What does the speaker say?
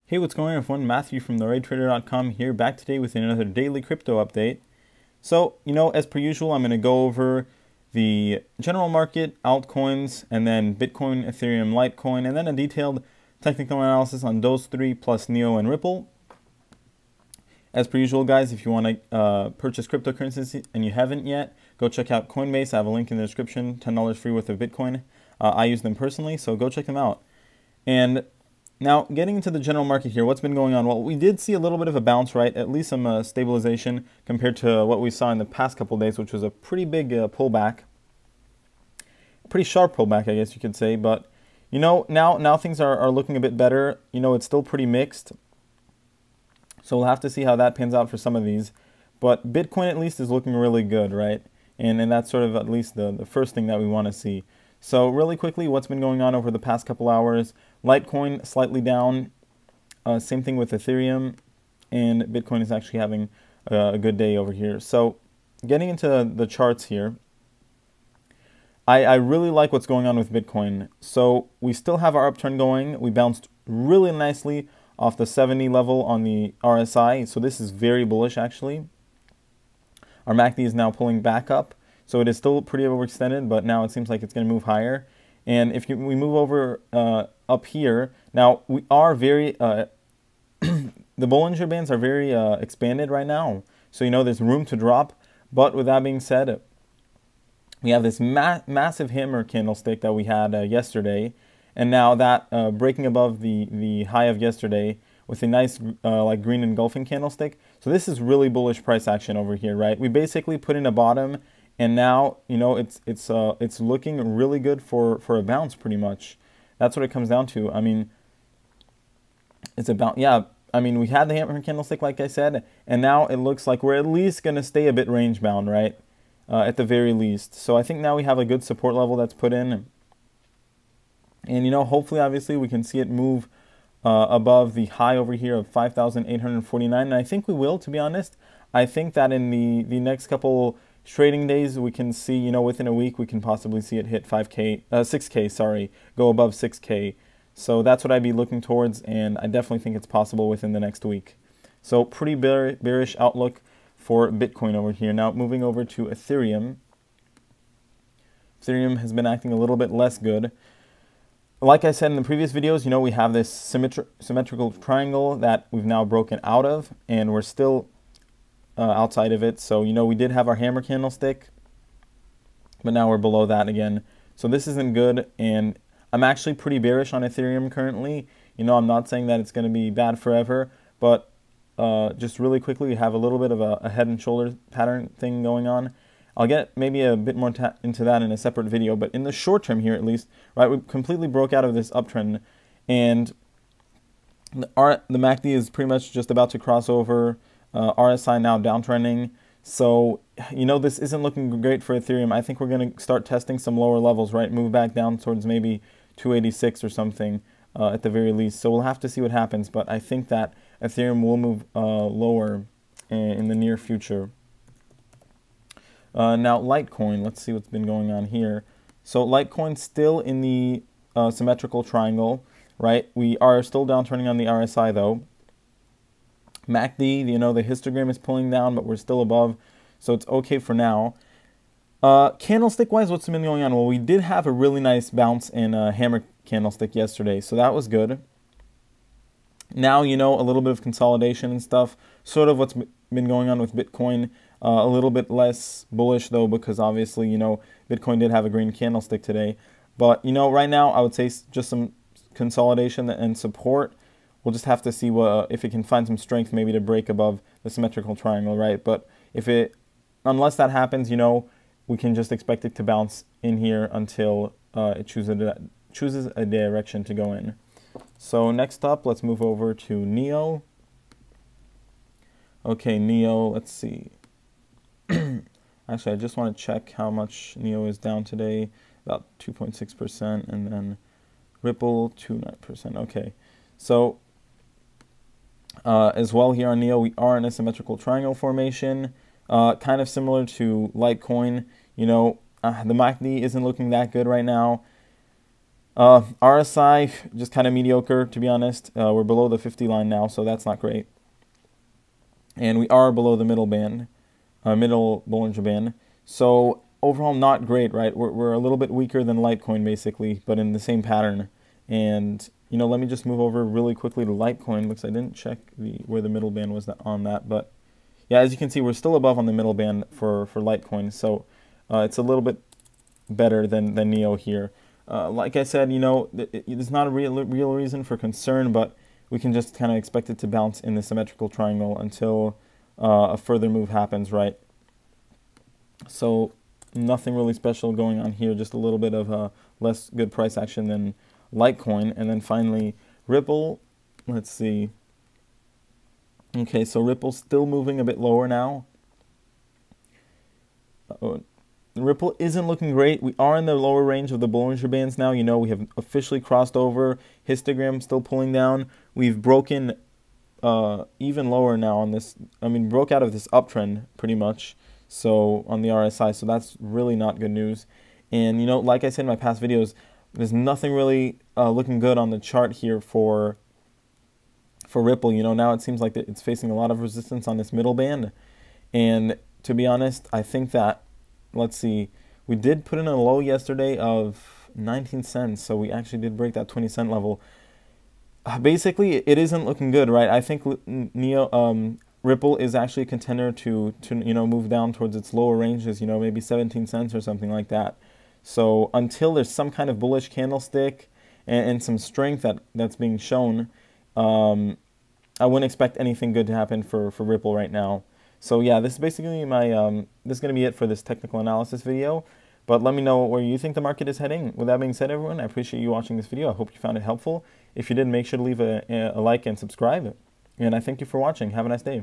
Hey, what's going on everyone? Matthew from TheRightTrader.com here, back today with another daily crypto update. So, as per usual, I'm going to go over the general market, altcoins, and then Bitcoin, Ethereum, Litecoin, and then a detailed technical analysis on those three plus Neo and Ripple. As per usual, guys, if you want to purchase cryptocurrencies and you haven't yet, go check out Coinbase. I have a link in the description, $10 free worth of Bitcoin. I use them personally, so go check them out. And now, getting into the general market here, what's been going on? Well, we did see a little bit of a bounce, right? At least some stabilization compared to what we saw in the past couple of days, which was a pretty big pullback. Pretty sharp pullback, I guess you could say. But, now things are looking a bit better. It's still pretty mixed. So we'll have to see how that pans out for some of these. But Bitcoin at least is looking really good, right? And that's sort of at least the first thing that we want to see. So really quickly, what's been going on over the past couple hours? Litecoin slightly down. Same thing with Ethereum. And Bitcoin is actually having a good day over here. So getting into the charts here, I really like what's going on with Bitcoin. So we still have our uptrend going. We bounced really nicely off the 70 level on the RSI. So this is very bullish, actually. Our MACD is now pulling back up. So it is still pretty overextended, but now it seems like it's going to move higher. And if we move over up here, now we are very, the Bollinger Bands are very expanded right now. So, there's room to drop. But with that being said, we have this massive hammer candlestick that we had yesterday. And now that breaking above the high of yesterday with a nice like green engulfing candlestick. So this is really bullish price action over here, right? We basically put in a bottom. And now, it's looking really good for a bounce, pretty much. That's what it comes down to. I mean, it's about, yeah, we had the hammer candlestick, like I said, and now it looks like we're at least going to stay a bit range bound, right? At the very least. So I think now we have a good support level that's put in. And, hopefully, obviously, we can see it move above the high over here of 5,849. And I think we will, to be honest. I think that in the next couple trading days, we can see, within a week, we can possibly see it hit 6K, sorry, go above 6K. So that's what I'd be looking towards, and I definitely think it's possible within the next week. So pretty bearish outlook for Bitcoin over here. Now moving over to Ethereum. Ethereum has been acting a little bit less good. Like I said in the previous videos, we have this symmetrical triangle that we've now broken out of, and we're still outside of it. So, we did have our hammer candlestick, but now we're below that again. So this isn't good, and I'm actually pretty bearish on Ethereum currently. I'm not saying that it's going to be bad forever, but just really quickly, we have a little bit of a head and shoulders pattern thing going on. I'll get maybe a bit more into that in a separate video, but in the short term here at least, right, we completely broke out of this uptrend, and the MACD is pretty much just about to cross over. RSI now downtrending. So, this isn't looking great for Ethereum. I think we're going to start testing some lower levels, right? Move back down towards maybe 286 or something at the very least. So we'll have to see what happens. But I think that Ethereum will move lower in the near future. Now, Litecoin. Let's see what's been going on here. So Litecoin still in the symmetrical triangle, right? We are still downtrending on the RSI, though. MACD, the histogram is pulling down, but we're still above, so it's okay for now. Candlestick-wise, what's been going on? Well, we did have a really nice bounce in a hammer candlestick yesterday, so that was good. Now, a little bit of consolidation and stuff, sort of what's been going on with Bitcoin. A little bit less bullish, though, because obviously, Bitcoin did have a green candlestick today. But, right now, I would say just some consolidation and support. We'll just have to see if it can find some strength maybe to break above the symmetrical triangle, right? But unless that happens, we can just expect it to bounce in here until it chooses a direction to go in. So next up, let's move over to Neo. Okay, Neo, let's see. Actually, I just want to check how much Neo is down today, about 2.6%, and then Ripple, 2.9%. Okay, so as well here on Neo, we are in a symmetrical triangle formation, kind of similar to Litecoin. The MACD isn't looking that good right now. RSI, just kind of mediocre, to be honest. We're below the 50 line now, so that's not great. And we are below the middle band, middle Bollinger Band. So overall, not great, right? We're a little bit weaker than Litecoin, basically, but in the same pattern. And, you know, let me just move over really quickly to Litecoin, because I didn't check where the middle band was on that. But, yeah, as you can see, we're still above on the middle band for Litecoin. So it's a little bit better than NEO here. Like I said, you know, there's not a real reason for concern, but we can just kind of expect it to bounce in the symmetrical triangle until a further move happens, right? So nothing really special going on here, just a little bit of less good price action than Litecoin. And then finally, Ripple, let's see. Okay, so Ripple's still moving a bit lower now. Ripple isn't looking great. We are in the lower range of the Bollinger Bands now. You know, we have officially crossed over. Histogram still pulling down. We've broken even lower now on this. I mean, broke out of this uptrend pretty much. So on the RSI, so that's really not good news. And you know, like I said in my past videos, there's nothing really looking good on the chart here for Ripple. You know, now it seems like it's facing a lot of resistance on this middle band. And to be honest, I think that, let's see, we did put in a low yesterday of 19 cents, so we actually did break that 20-cent level. Basically, it isn't looking good, right? I think Ripple is actually a contender to you know, move down towards its lower ranges, you know, maybe 17 cents or something like that. So until there's some kind of bullish candlestick and some strength that's being shown, I wouldn't expect anything good to happen for Ripple right now. So yeah, this is basically my this is going to be it for this technical analysis video. But let me know where you think the market is heading. With that being said, everyone, I appreciate you watching this video. I hope you found it helpful. If you did, make sure to leave a like and subscribe. And I thank you for watching. Have a nice day.